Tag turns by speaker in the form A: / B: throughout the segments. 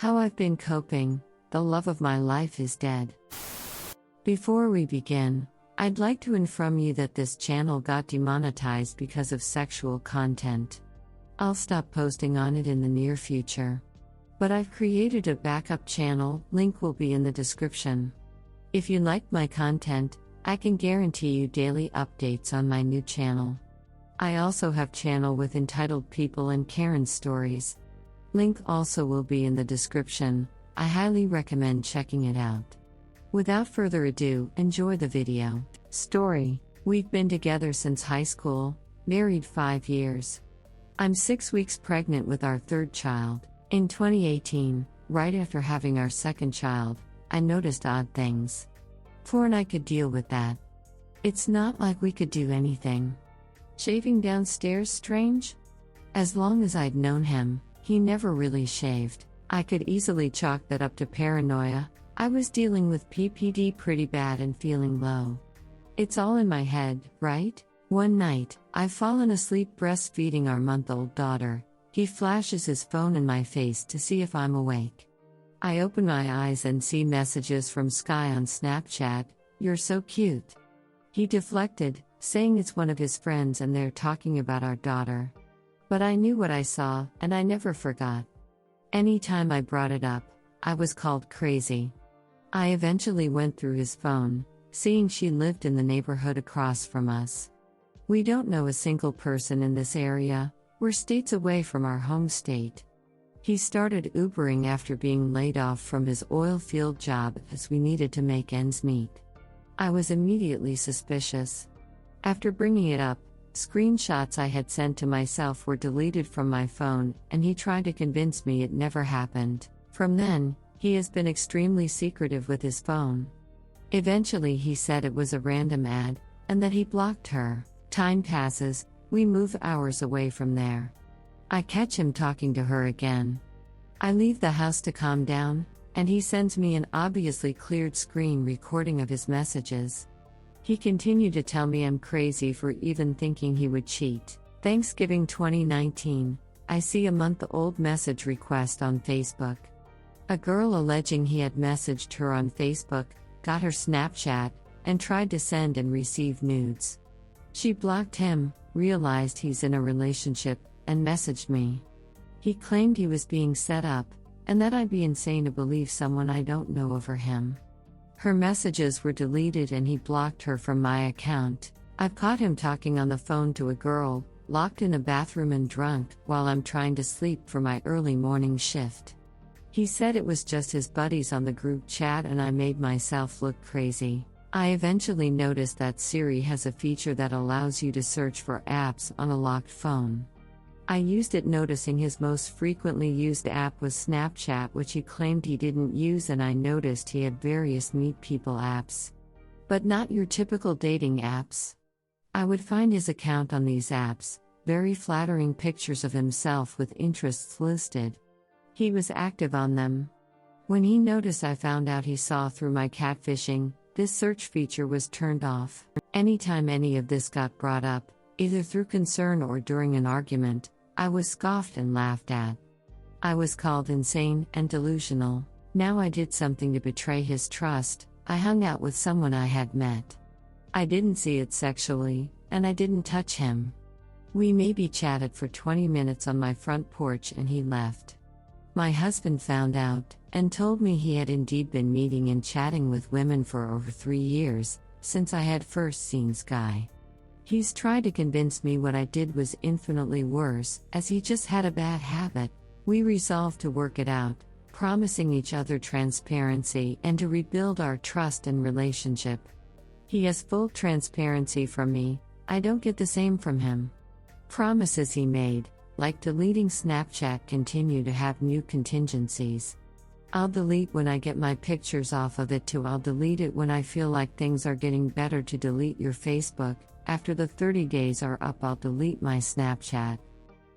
A: How I've been coping, the love of my life is dead. Before we begin, I'd like to inform you that this channel got demonetized because of sexual content. I'll stop posting on it in the near future. But I've created a backup channel, link will be in the description. If you like my content, I can guarantee you daily updates on my new channel. I also have channel with entitled People and Karen Stories. Link also will be in the description. I highly recommend checking it out. Without further ado, enjoy the video. Story. We've been together since high school, married 5 years. I'm 6 weeks pregnant with our third child. In 2018, right after having our second child, I noticed odd things. And I could deal with that. It's not like we could do anything. Shaving downstairs strange? As long as I'd known him, he never really shaved. I could easily chalk that up to paranoia. I was dealing with PPD pretty bad and feeling low. It's all in my head, right? One night, I've fallen asleep breastfeeding our month-old daughter. He flashes his phone in my face to see if I'm awake. I open my eyes and see messages from Sky on Snapchat, "You're so cute." He deflected, saying it's one of his friends and they're talking about our daughter. But I knew what I saw, and I never forgot. Anytime I brought it up, I was called crazy. I eventually went through his phone, seeing she lived in the neighborhood across from us. We don't know a single person in this area. We're states away from our home state. He started Ubering after being laid off from his oil field job as we needed to make ends meet. I was immediately suspicious. After bringing it up, screenshots I had sent to myself were deleted from my phone, and he tried to convince me it never happened. From then, he has been extremely secretive with his phone. Eventually he said it was a random ad, and that he blocked her. Time passes, we move hours away from there. I catch him talking to her again. I leave the house to calm down, and he sends me an obviously cleared screen recording of his messages. He continued to tell me I'm crazy for even thinking he would cheat. Thanksgiving 2019, I see a month-old message request on Facebook. A girl alleging he had messaged her on Facebook, got her Snapchat, and tried to send and receive nudes. She blocked him, realized he's in a relationship, and messaged me. He claimed he was being set up, and that I'd be insane to believe someone I don't know over him. Her messages were deleted and he blocked her from my account. I've caught him talking on the phone to a girl, locked in a bathroom and drunk, while I'm trying to sleep for my early morning shift. He said it was just his buddies on the group chat and I made myself look crazy. I eventually noticed that Siri has a feature that allows you to search for apps on a locked phone. I used it, noticing his most frequently used app was Snapchat, which he claimed he didn't use, and I noticed he had various meet people apps. But not your typical dating apps. I would find his account on these apps, very flattering pictures of himself with interests listed. He was active on them. When he noticed I found out he saw through my catfishing, this search feature was turned off. Anytime any of this got brought up, either through concern or during an argument, I was scoffed and laughed at. I was called insane and delusional. Now I did something to betray his trust. I hung out with someone I had met. I didn't see it sexually, and I didn't touch him. We maybe chatted for 20 minutes on my front porch and he left. My husband found out, and told me he had indeed been meeting and chatting with women for over 3 years, since I had first seen Sky. He's tried to convince me what I did was infinitely worse, as he just had a bad habit. We resolved to work it out, promising each other transparency and to rebuild our trust and relationship. He has full transparency from me, I don't get the same from him. Promises he made, like deleting Snapchat, continue to have new contingencies. I'll delete when I get my pictures off of it too. I'll delete it when I feel like things are getting better to delete your Facebook. After the 30 days are up, I'll delete my Snapchat.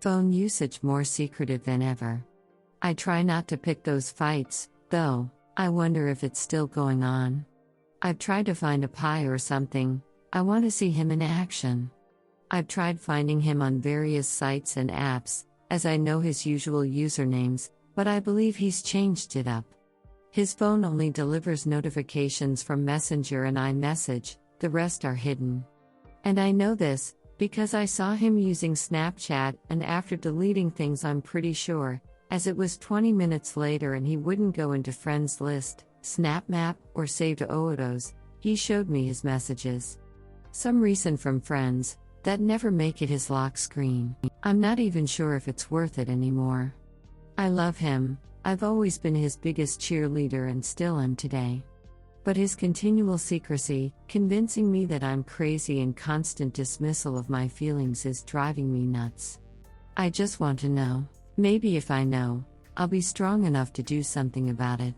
A: Phone usage more secretive than ever. I try not to pick those fights, though. I wonder if it's still going on. I've tried to find a pie or something. I want to see him in action. I've tried finding him on various sites and apps, as I know his usual usernames, but I believe he's changed it up. His phone only delivers notifications from Messenger and iMessage, the rest are hidden. And I know this, because I saw him using Snapchat, and after deleting things I'm pretty sure, as it was 20 minutes later and he wouldn't go into friends list, Snap Map, or saved photos, he showed me his messages. Some recent from friends, that never make it his lock screen. I'm not even sure if it's worth it anymore. I love him, I've always been his biggest cheerleader and still am today. But his continual secrecy, convincing me that I'm crazy and constant dismissal of my feelings is driving me nuts. I just want to know. Maybe if I know, I'll be strong enough to do something about it.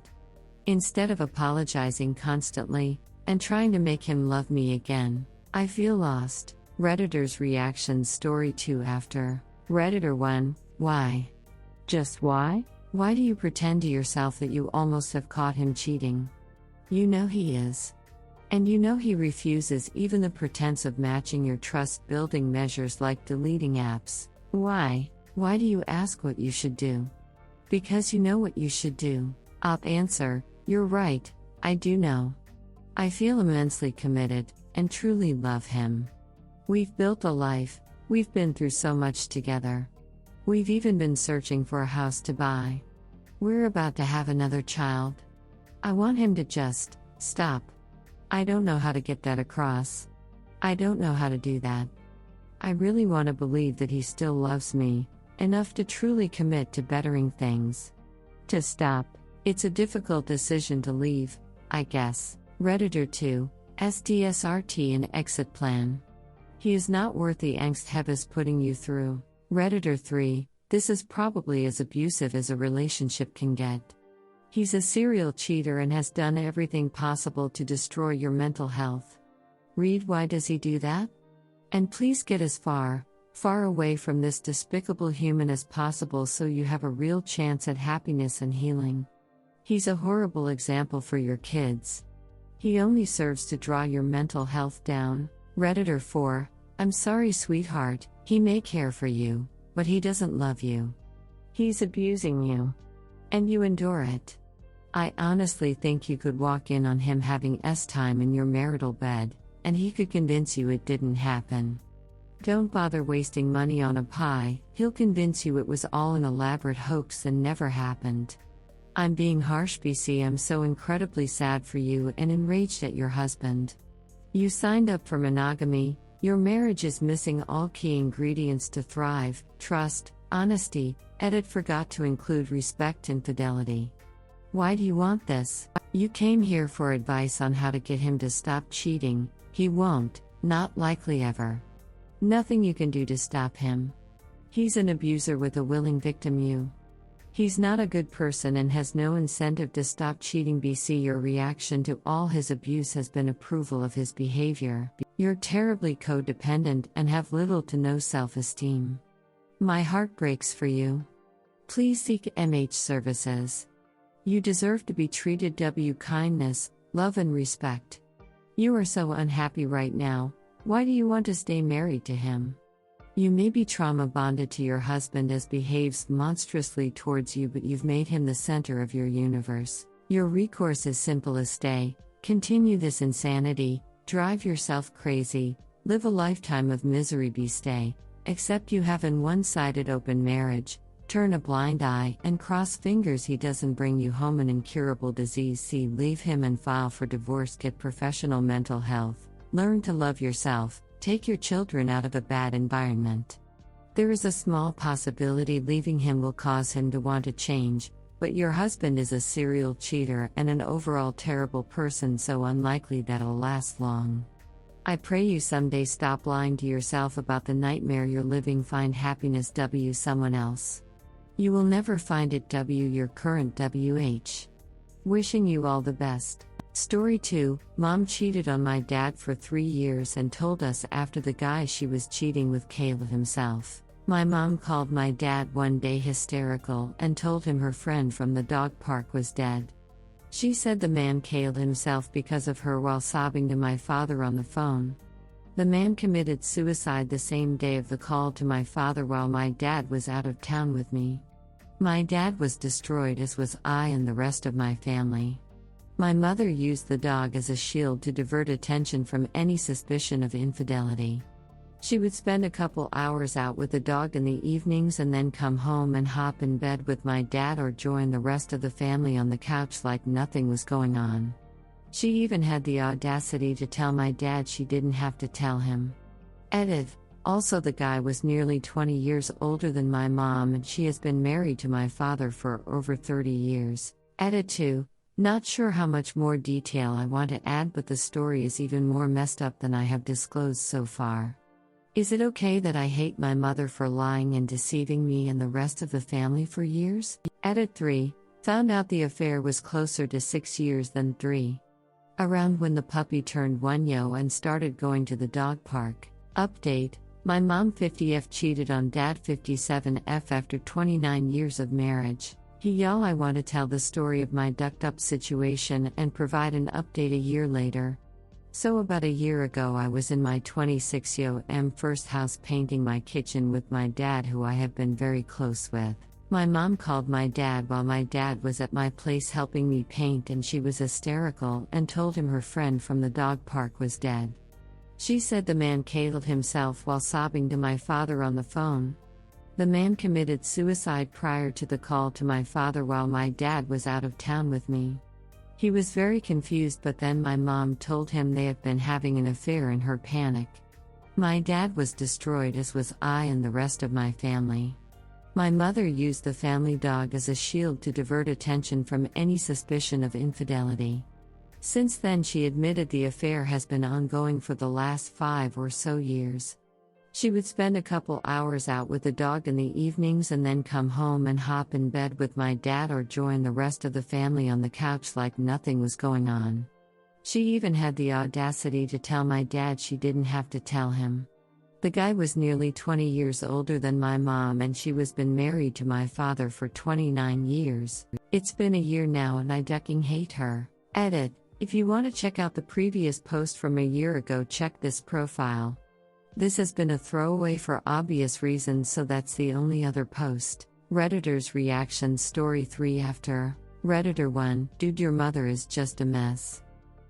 A: Instead of apologizing constantly, and trying to make him love me again, I feel lost. Redditor's reactions story 2 after. Redditor 1, why? Just why? Why do you pretend to yourself that you almost have caught him cheating? You know he is. And you know he refuses even the pretense of matching your trust-building measures like deleting apps. Why? Why do you ask what you should do? Because you know what you should do. Answer, you're right, I do know. I feel immensely committed, and truly love him. We've built a life, we've been through so much together. We've even been searching for a house to buy. We're about to have another child. I want him to just stop. I don't know how to get that across. I don't know how to do that. I really want to believe that he still loves me, enough to truly commit to bettering things. To stop. It's a difficult decision to leave, I guess. Redditor 2, SDSRT and exit plan. He is not worth the angst Heb is putting you through. Redditor 3, this is probably as abusive as a relationship can get. He's a serial cheater and has done everything possible to destroy your mental health. Read why does he do that? And please get as far away from this despicable human as possible so you have a real chance at happiness and healing. He's a horrible example for your kids. He only serves to draw your mental health down. Redditor 4, I'm sorry sweetheart, he may care for you, but he doesn't love you. He's abusing you. And you endure it. I honestly think you could walk in on him having time in your marital bed, and he could convince you it didn't happen. Don't bother wasting money on a pie, he'll convince you it was all an elaborate hoax and never happened. I'm being harsh BC, I'm so incredibly sad for you and enraged at your husband. You signed up for monogamy, your marriage is missing all key ingredients to thrive: trust, honesty, edit forgot to include respect and fidelity. Why do you want this? You came here for advice on how to get him to stop cheating. He won't, not likely ever. Nothing you can do to stop him. He's an abuser with a willing victim you. He's not a good person and has no incentive to stop cheating BC. Your reaction to all his abuse has been approval of his behavior. You're terribly codependent and have little to no self-esteem. My heart breaks for you. Please seek MH services. You deserve to be treated with kindness, love and respect. You are so unhappy right now, why do you want to stay married to him? You may be trauma bonded to your husband as behaves monstrously towards you, but you've made him the center of your universe. Your recourse is simple as stay, continue this insanity, drive yourself crazy, live a lifetime of misery. Stay, except you have an one-sided open marriage, turn a blind eye and cross fingers he doesn't bring you home an incurable disease. C. Leave him and file for divorce. Get professional mental health, learn to love yourself. Take your children out of a bad environment. There is a small possibility leaving him will cause him to want to change, but your husband is a serial cheater and an overall terrible person, so unlikely that'll last long. I pray you someday stop lying to yourself about the nightmare you're living. Find happiness someone else. You will never find it your current WH. Wishing you all the best. Story 2, Mom cheated on my dad for 3 years and told us after the guy she was cheating with Caleb himself. My mom called my dad one day hysterical and told him her friend from the dog park was dead. She said the man killed himself because of her while sobbing to my father on the phone. The man committed suicide the same day of the call to my father while my dad was out of town with me. My dad was destroyed, as was I and the rest of my family. My mother used the dog as a shield to divert attention from any suspicion of infidelity. She would spend a couple hours out with the dog in the evenings and then come home and hop in bed with my dad or join the rest of the family on the couch like nothing was going on. She even had the audacity to tell my dad she didn't have to tell him. Edit. Also, the guy was nearly 20 years older than my mom, and she has been married to my father for over 30 years. Edit 2. Not sure how much more detail I want to add, but the story is even more messed up than I have disclosed so far. Is it okay that I hate my mother for lying and deceiving me and the rest of the family for years? Edit 3. Found out the affair was closer to 6 years than 3. Around when the puppy turned 1 and started going to the dog park. Update. My mom 50F cheated on dad 57F after 29 years of marriage. I want to tell the story of my ducked up situation and provide an update a year later. So about a year ago I was in my 26 first house painting my kitchen with my dad, who I have been very close with. My mom called my dad while my dad was at my place helping me paint, and she was hysterical and told him her friend from the dog park was dead. She said the man killed himself while sobbing to my father on the phone. The man committed suicide prior to the call to my father while my dad was out of town with me. He was very confused, but then my mom told him they had been having an affair in her panic. My dad was destroyed, as was I and the rest of my family. My mother used the family dog as a shield to divert attention from any suspicion of infidelity. Since then, she admitted the affair has been ongoing for the last 5 or so years. She would spend a couple hours out with the dog in the evenings and then come home and hop in bed with my dad or join the rest of the family on the couch like nothing was going on. She even had the audacity to tell my dad she didn't have to tell him. The guy was nearly 20 years older than my mom, and she was been married to my father for 29 years. It's been a year now and I ducking hate her. Edit. If you want to check out the previous post from a year ago, check this profile. This has been a throwaway for obvious reasons, so that's the only other post. Redditor's reaction. Story 3 after. Redditor 1. Dude, your mother is just a mess.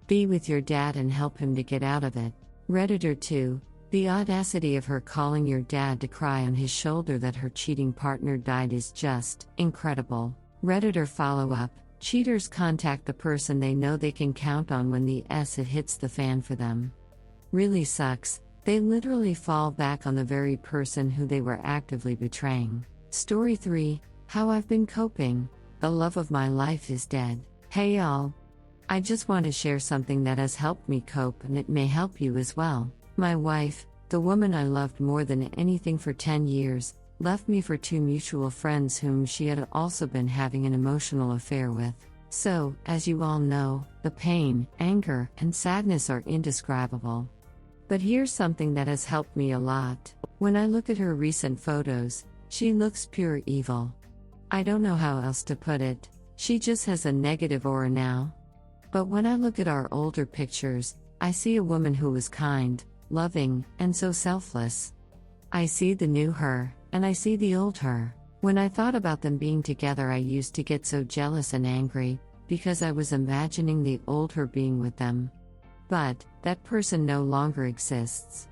A: Be with your dad and help him to get out of it. Redditor 2. The audacity of her calling your dad to cry on his shoulder that her cheating partner died is just incredible. Redditor follow-up. Cheaters contact the person they know they can count on when it hits the fan for them. Really sucks. They literally fall back on the very person who they were actively betraying. Story 3. How I've been coping. The love of my life is dead. Hey y'all. I just want to share something that has helped me cope, and it may help you as well. My wife, the woman I loved more than anything for 10 years, left me for 2 mutual friends whom she had also been having an emotional affair with. So, as you all know, the pain, anger, and sadness are indescribable. But here's something that has helped me a lot. When I look at her recent photos, she looks pure evil. I don't know how else to put it. She just has a negative aura now. But when I look at our older pictures, I see a woman who was kind, loving, and so selfless. I see the new her, and I see the old her. When I thought about them being together, I used to get so jealous and angry, because I was imagining the old her being with them. But that person no longer exists.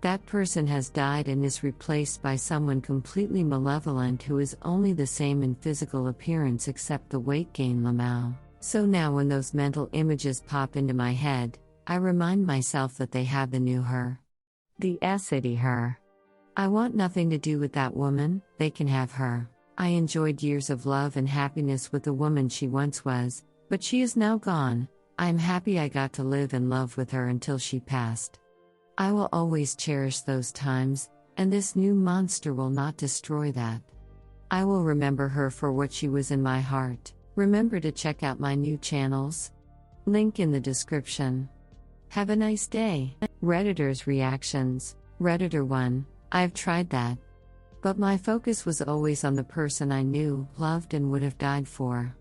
A: That person has died and is replaced by someone completely malevolent who is only the same in physical appearance except the weight gain Lamau. So now when those mental images pop into my head, I remind myself that they have the new her. The city her. I want nothing to do with that woman, they can have her. I enjoyed years of love and happiness with the woman she once was, but she is now gone. I'm happy I got to live in love with her until she passed. I will always cherish those times, and this new monster will not destroy that. I will remember her for what she was in my heart. Remember to check out my new channels. Link in the description. Have a nice day. Redditor's reactions. Redditor 1. I've tried that. But my focus was always on the person I knew, loved, and would have died for.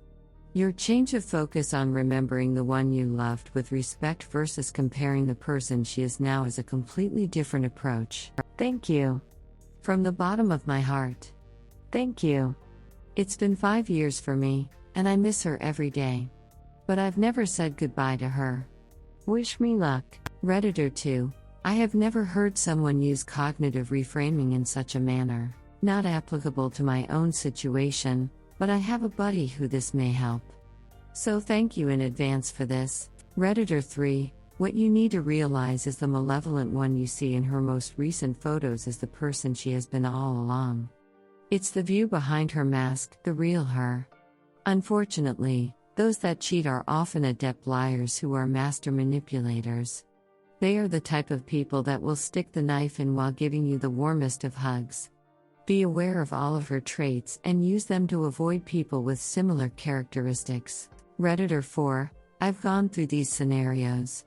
A: Your change of focus on remembering the one you loved with respect versus comparing the person she is now is a completely different approach. Thank you. From the bottom of my heart. Thank you. It's been 5 years for me, and I miss her every day. But I've never said goodbye to her. Wish me luck. Redditor 2. I have never heard someone use cognitive reframing in such a manner. Not applicable to my own situation, but I have a buddy who this may help. So thank you in advance for this. Redditor 3. What you need to realize is the malevolent one you see in her most recent photos is the person she has been all along. It's the view behind her mask, the real her. Unfortunately, those that cheat are often adept liars who are master manipulators. They are the type of people that will stick the knife in while giving you the warmest of hugs. Be aware of all of her traits and use them to avoid people with similar characteristics. Redditor 4. I've gone through these scenarios.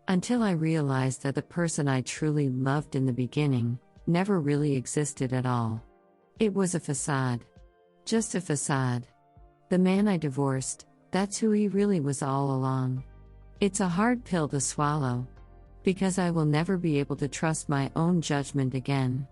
A: Until I realized that the person I truly loved in the beginning never really existed at all. It was a facade. Just a facade. The man I divorced, that's who he really was all along. It's a hard pill to swallow. Because I will never be able to trust my own judgment again.